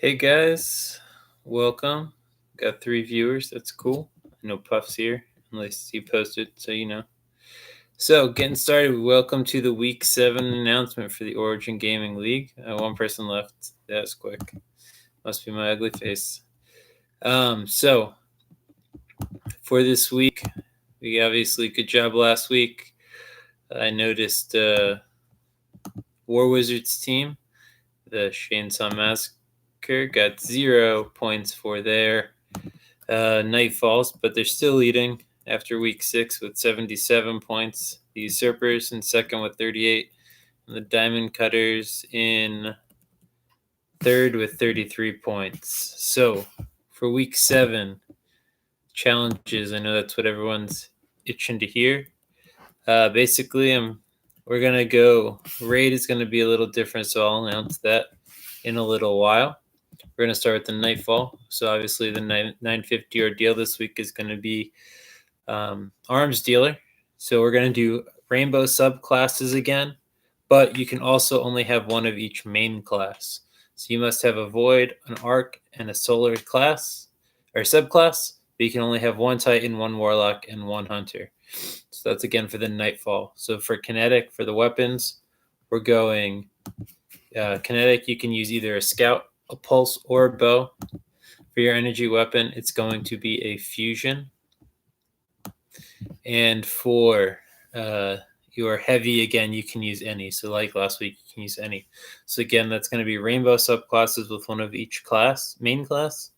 Hey guys, welcome. Got 3 viewers. That's cool. I know Puff's here, unless he posted, so you know. So, getting started. Welcome to the Week 7 announcement for the Origin Gaming League. One person left. That was quick. Must be my ugly face. So for this week, we obviously good job last week. I noticed War Wizards team, the Chainsaw Massacre, got 0 points for their Nightfalls, but they're still leading after week 6 with 77 points. The Usurpers in second with 38, and the Diamond Cutters in third with 33 points. So for week 7, challenges, I know that's what everyone's itching to hear. Basically, we're going to go, raid is going to be a little different, so I'll announce that in a little while. We're going to start with the Nightfall. So obviously the 950 ordeal this week is going to be Arms Dealer. So we're going to do rainbow subclasses again, but you can also only have one of each main class. So you must have a Void, an Arc, and a Solar class or subclass, but you can only have one Titan, one Warlock, and one Hunter. So that's again for the Nightfall. So for Kinetic, for the weapons, we're going Kinetic. You can use either a Scout, a Pulse, or a Bow. For your energy weapon, it's going to be a Fusion. And for your heavy, again, you can use any. So like last week, you can use any. So again, that's going to be rainbow subclasses with one of each class, main class,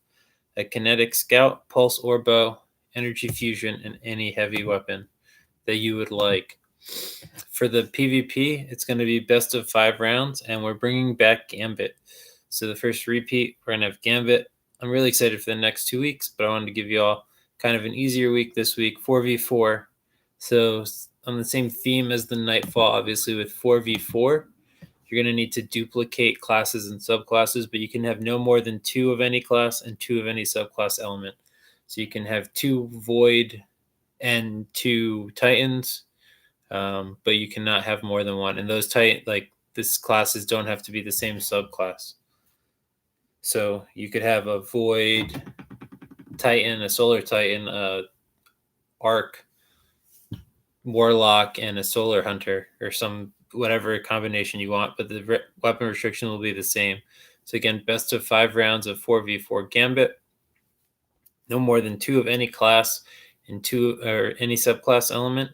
a Kinetic, Scout, Pulse, or Bow, Energy Fusion, and any heavy weapon that you would like. For the PvP, it's going to be best of 5 rounds, and we're bringing back Gambit. So the first repeat, we're going to have Gambit. I'm really excited for the next 2 weeks, but I wanted to give you all kind of an easier week this week, 4v4. So on the same theme as the Nightfall, obviously with 4v4, you're going to need to duplicate classes and subclasses, but you can have no more than 2 of any class and 2 of any subclass element. So you can have 2 Void and 2 Titans, but you cannot have more than one. And those this classes don't have to be the same subclass. So you could have a Void Titan, a Solar Titan, a Arc, Warlock, and a Solar Hunter, or some whatever combination you want, but the weapon restriction will be the same. So again, best of 5 rounds of 4v4 Gambit. No more than 2 of any class and 2 or any subclass element,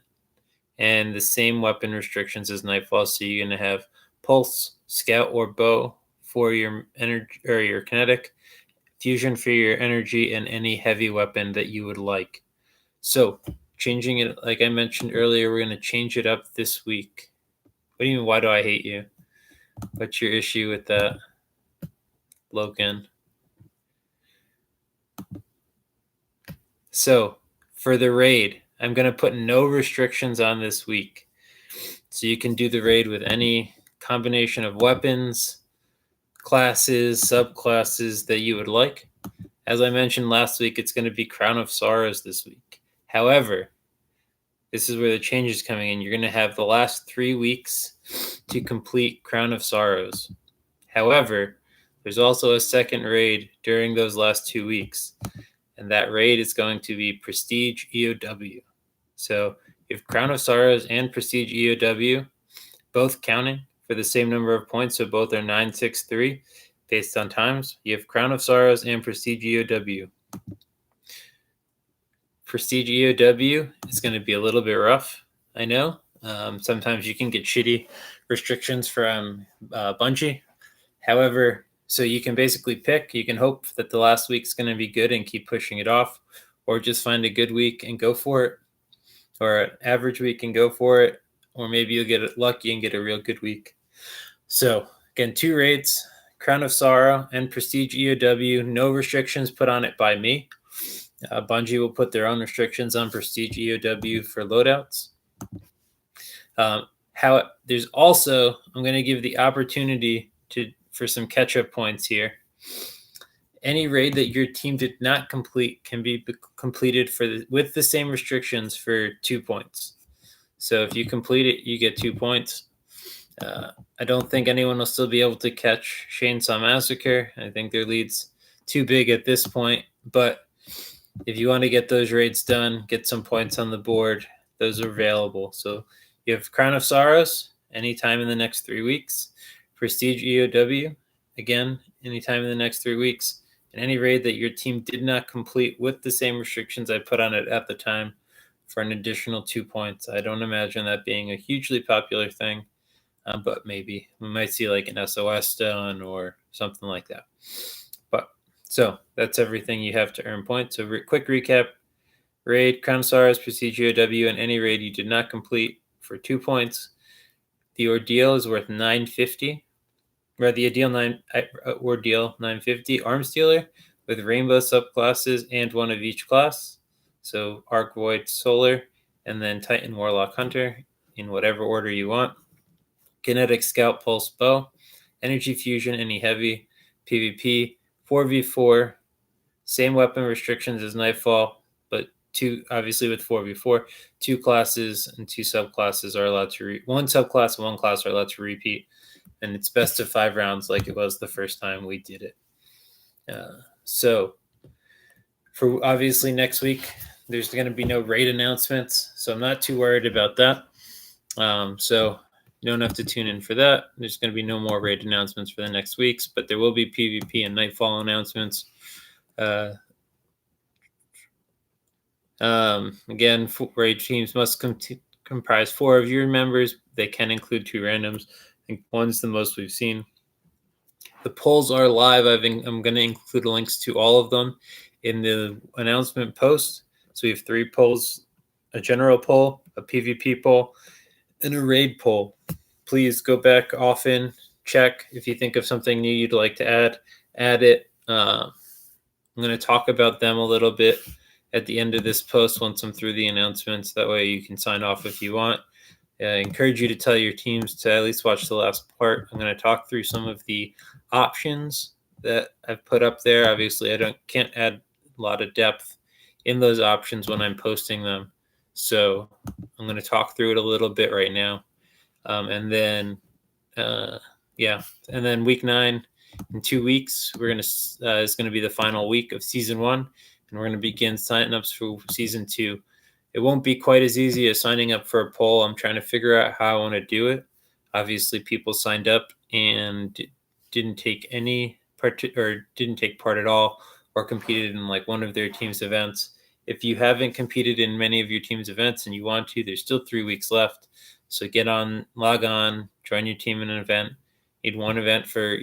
and the same weapon restrictions as Nightfall. So you're going to have Pulse, Scout, or Bow for your energy or your Kinetic, Fusion for your energy, and any heavy weapon that you would like. So changing it, like I mentioned earlier, we're going to change it up this week. What do you mean, why do I hate you? What's your issue with that, Logan? So for the raid, I'm going to put no restrictions on this week. So you can do the raid with any combination of weapons, classes, subclasses that you would like. As I mentioned last week, it's going to be Crown of Sorrows this week. However, this is where the change is coming in. You're going to have the last 3 weeks to complete Crown of Sorrows. However, there's also a second raid during those last 2 weeks, and that raid is going to be Prestige EOW. So you have Crown of Sorrows and Prestige EOW, both counting for the same number of points, so both are 963 based on times. You have Crown of Sorrows and Prestige EOW. Prestige EOW is going to be a little bit rough, I know. Sometimes you can get shitty restrictions from Bungie. However, so you can basically pick. You can hope that the last week's going to be good and keep pushing it off, or just find a good week and go for it, or an average week and go for it, or maybe you'll get lucky and get a real good week. So again, 2 raids, Crown of Sorrow and Prestige EOW. No restrictions put on it by me. Bungie will put their own restrictions on Prestige EOW for loadouts. There's also, I'm going to give the opportunity for some catch-up points here. Any raid that your team did not complete can be completed with the same restrictions for 2 points. So if you complete it, you get 2 points. I don't think anyone will still be able to catch Chainsaw Massacre. I think their lead's too big at this point. But if you want to get those raids done, get some points on the board, those are available. So you have Crown of Sorrows anytime in the next 3 weeks. Prestige EOW, again, anytime in the next 3 weeks. And any raid that your team did not complete with the same restrictions I put on it at the time for an additional 2 points. I don't imagine that being a hugely popular thing. But maybe we might see like an SOS done or something like that. But so that's everything you have to earn points. So quick recap: raid, Crown Stars, Prestige OW, and any raid you did not complete for 2 points. The ordeal is worth 950. Or the ordeal 950. Arms dealer with rainbow subclasses and one of each class. So Arc Void Solar, and then Titan Warlock Hunter in whatever order you want. Kinetic Scout Pulse Bow, Energy Fusion, any heavy, PvP, 4v4, same weapon restrictions as Nightfall, but obviously with 4v4, 2 classes and 2 subclasses are allowed to, one subclass and 1 class are allowed to repeat, and it's best of 5 rounds like it was the first time we did it. So for obviously next week, there's going to be no raid announcements, so I'm not too worried about that. So you don't have to tune in for that. There's going to be no more raid announcements for the next weeks, but there will be PvP and Nightfall announcements. Again, raid teams must comprise 4 of your members. They can include 2 randoms. I think 1's the most we've seen. The polls are live. I'm going to include links to all of them in the announcement post. So we have 3 polls: a general poll, a PvP poll, and a raid poll. Please go back often, check. If you think of something new you'd like to add it. I'm going to talk about them a little bit at the end of this post once I'm through the announcements. That way you can sign off if you want. I encourage you to tell your teams to at least watch the last part. I'm going to talk through some of the options that I've put up there. Obviously, can't add a lot of depth in those options when I'm posting them. So I'm going to talk through it a little bit right now. And then week 9 in 2 weeks, is going to be the final week of season 1, and we're going to begin sign-ups for season 2. It won't be quite as easy as signing up for a poll. I'm trying to figure out how I want to do it. Obviously, people signed up and didn't take any part or didn't take part at all, or competed in like one of their team's events. If you haven't competed in many of your team's events and you want to, there's still 3 weeks left. So log on, join your team in an event. Need 1 event for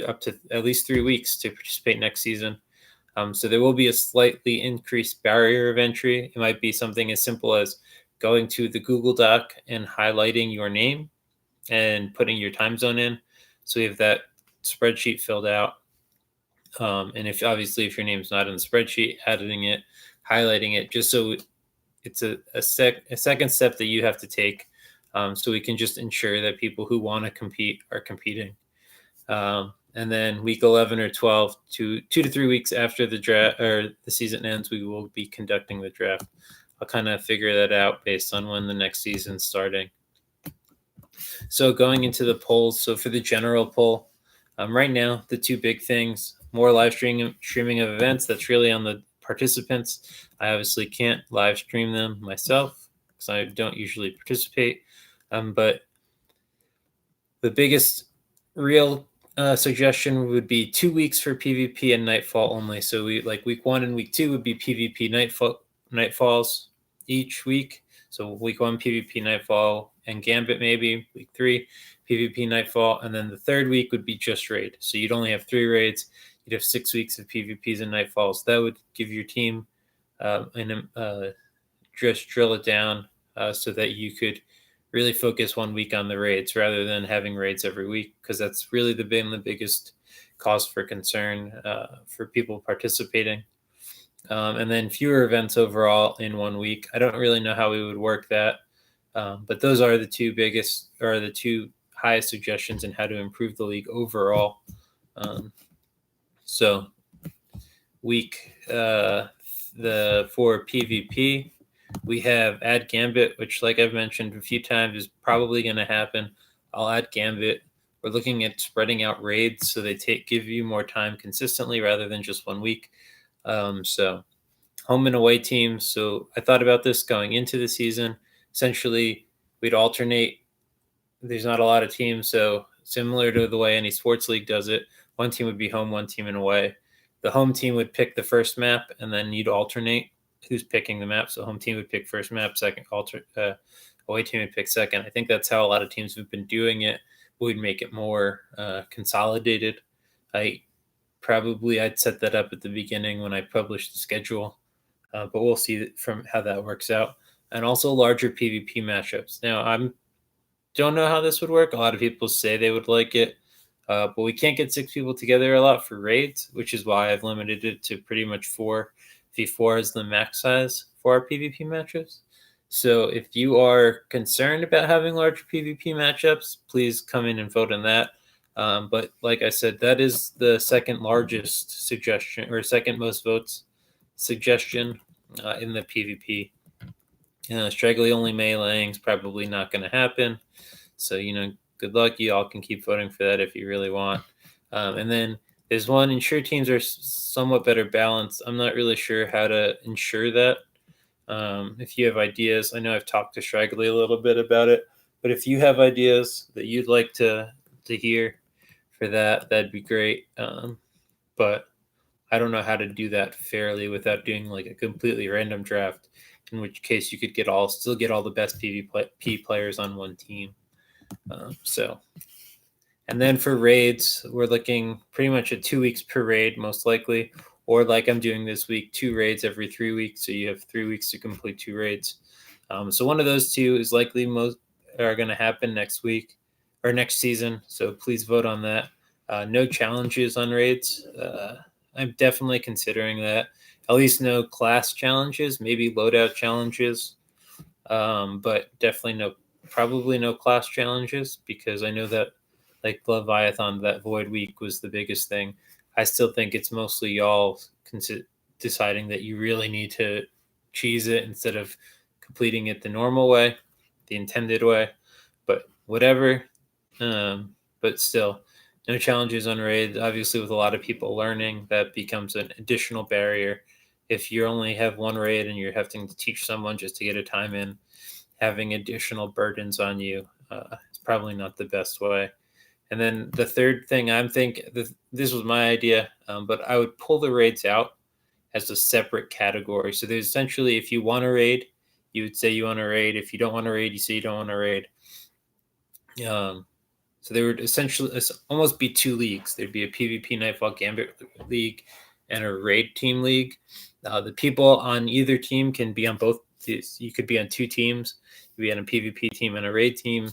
up to at least 3 weeks to participate next season. So there will be a slightly increased barrier of entry. It might be something as simple as going to the Google Doc and highlighting your name and putting your time zone in. So we have that spreadsheet filled out. And if your name's not in the spreadsheet, editing it, highlighting it, just so it's a second step that you have to take. So we can just ensure that people who want to compete are competing. And then week 11 or 12, 2 to 3 weeks after the draft or the season ends, we will be conducting the draft. I'll kind of figure that out based on when the next season's starting. So going into the polls, so for the general poll, right now, the 2 big things: more live streaming of events. That's really on the participants. I obviously can't live stream them myself because I don't usually participate. But the biggest real suggestion would be 2 weeks for PvP and Nightfall only. So we like week 1 and week 2 would be PvP Nightfalls each week. So week 1 PvP Nightfall and Gambit, maybe week 3 PvP Nightfall, and then the 3rd week would be just raid. So you'd only have 3 raids. You'd have 6 weeks of PvPs and Nightfalls. That would give your team just drill it down so that you could really focus 1 week on the raids rather than having raids every week, because that's really been the biggest cause for concern for people participating. And then fewer events overall in 1 week. I don't really know how we would work that, but those are the 2 biggest or the 2 highest suggestions in how to improve the league overall. So week for PvP, we have Add Gambit, which, like I've mentioned a few times, is probably going to happen. I'll add Gambit. We're looking at spreading out raids so they give you more time consistently rather than just 1 week. So home and away teams. So I thought about this going into the season. Essentially, we'd alternate. There's not a lot of teams, so similar to the way any sports league does it, one team would be home, one team and away. The home team would pick the first map, and then you'd alternate who's picking the map. So home team would pick first map, away team would pick second. I think that's how a lot of teams have been doing it. We'd make it more consolidated. I'd set that up at the beginning when I published the schedule, but we'll see from how that works out. And also larger PvP matchups. Now I'm don't know how this would work. A lot of people say they would like it, but we can't get 6 people together a lot for raids, which is why I've limited it to pretty much 4. V4 is the max size for our PvP matchups. So if you are concerned about having larger PvP matchups, please come in and vote on that. But like I said, that is the second largest suggestion or second most votes suggestion in the PvP. Straggly only meleeing is probably not going to happen. So, good luck. You all can keep voting for that if you really want. And then there's one, ensure teams are somewhat better balanced. I'm not really sure how to ensure that. If you have ideas, I know I've talked to Straggly a little bit about it, but if you have ideas that you'd like to hear for that, that'd be great. But I don't know how to do that fairly without doing like a completely random draft, in which case you could still get all the best PvP players on one team. And then for raids, we're looking pretty much at 2 weeks per raid, most likely, or like I'm doing this week, 2 raids every 3 weeks. So you have 3 weeks to complete 2 raids. So one of those 2 is likely are going to happen next week or next season. So please vote on that. No challenges on raids. I'm definitely considering that. At least no class challenges, maybe loadout challenges, but definitely probably no class challenges, because I know that like Leviathan, that Void Week was the biggest thing. I still think it's mostly y'all deciding that you really need to cheese it instead of completing it the normal way, the intended way. But whatever. But still, no challenges on raids. Obviously, with a lot of people learning, that becomes an additional barrier. If you only have one raid and you're having to teach someone just to get a time in, having additional burdens on you is probably not the best way. And then the third thing I'm thinking, this was my idea, but I would pull the raids out as a separate category. So there's essentially, if you want to raid, you would say you want to raid. If you don't want to raid, you say you don't want to raid. So there would essentially almost be 2 leagues. There'd be a PvP Nightfall Gambit league and a raid team league. The people on either team can be on both. You could be on 2 teams. You'd be on a PvP team and a raid team.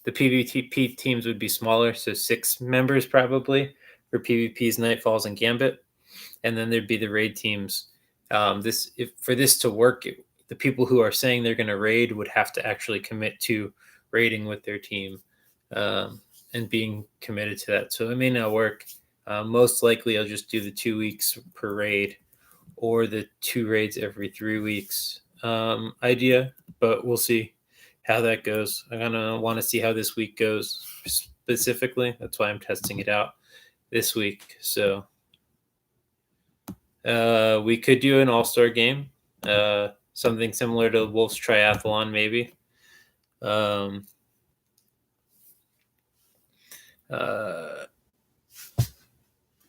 The PvP teams would be smaller, so 6 members probably for PvPs, Nightfalls, and Gambit. And then there'd be the raid teams. For this to work, the people who are saying they're going to raid would have to actually commit to raiding with their team and being committed to that. So it may not work. Most likely, I'll just do the 2 weeks per raid or the 2 raids every 3 weeks idea, but we'll see how that goes. I'm gonna want to see how this week goes specifically. That's why I'm testing it out this week. So we could do an all-star game, something similar to Wolf's Triathlon, maybe.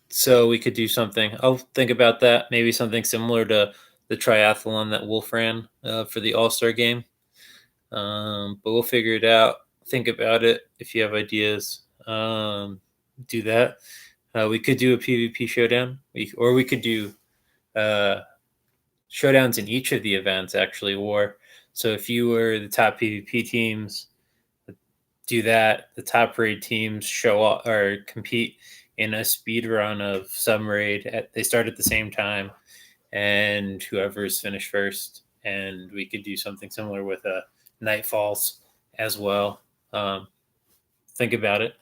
So we could do something. I'll think about that. Maybe something similar to the triathlon that Wolf ran for the all-star game. But we'll figure it out. Think about it. If you have ideas, do that. We could do a PvP showdown, or we could do showdowns in each of the events, actually. So if you were the top PvP teams, do that. The top raid teams show up or compete in a speed run of some raid. They start at the same time, and whoever's finished first. And we could do something similar with Nightfalls as well. Think about it.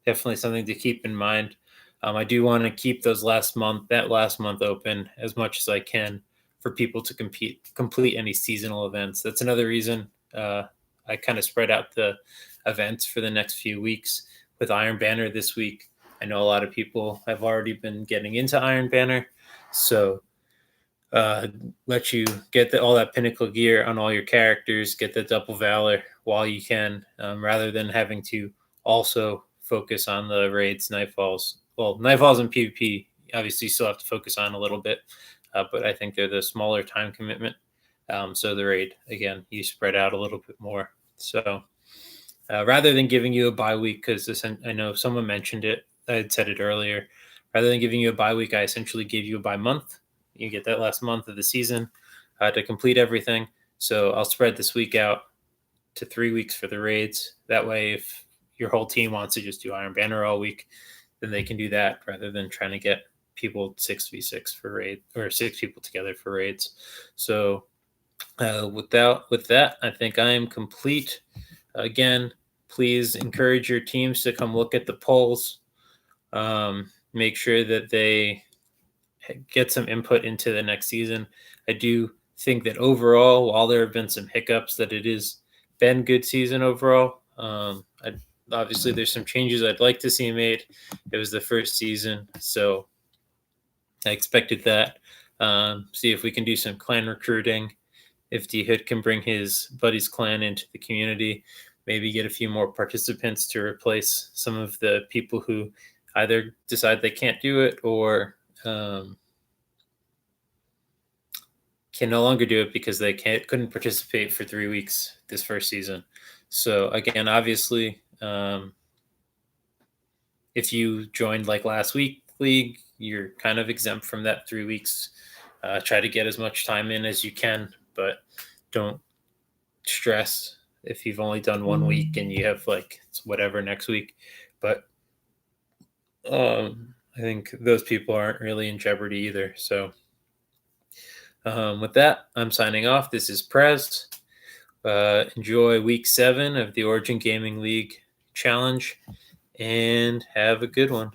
Definitely something to keep in mind. I do want to keep that last month open as much as I can for people to complete any seasonal events. That's another reason I I kind of spread out the events for the next few weeks with Iron Banner this week. I know a lot of people have already been getting into Iron Banner, so let you get all that pinnacle gear on all your characters, get the double valor while you can, rather than having to also focus on the raids, nightfalls. Well, nightfalls and PvP, obviously, you still have to focus on a little bit, but I think they're the smaller time commitment. So the raid, again, you spread out a little bit more. So rather than giving you a bye week, because I know someone mentioned it, I had said it earlier. Rather than giving you a bye week, I essentially gave you a bye month. You get that last month of the season to complete everything. So I'll spread this week out to 3 weeks for the raids. That way, if your whole team wants to just do Iron Banner all week, then they can do that rather than trying to get people 6v6 for raid, or 6 people together for raids. So with that, I think I am complete. Again, please encourage your teams to come look at the polls. Make sure that they get some input into the next season. I do think that overall, while there have been some hiccups, that it has been good season overall. Obviously, there's some changes I'd like to see made. It was the first season, so I expected that. See if we can do some clan recruiting. If D-Hood can bring his buddy's clan into the community, maybe get a few more participants to replace some of the people who either decide they can't do it or can no longer do it because they couldn't participate for 3 weeks this first season. So again, obviously, if you joined like last week league, you're kind of exempt from that 3 weeks. Try to get as much time in as you can, but don't stress if you've only done 1 week and you have like whatever next week. But I think those people aren't really in jeopardy either. So with that, I'm signing off. This is Prez. Enjoy week 7 of the Origin Gaming League Challenge and have a good one.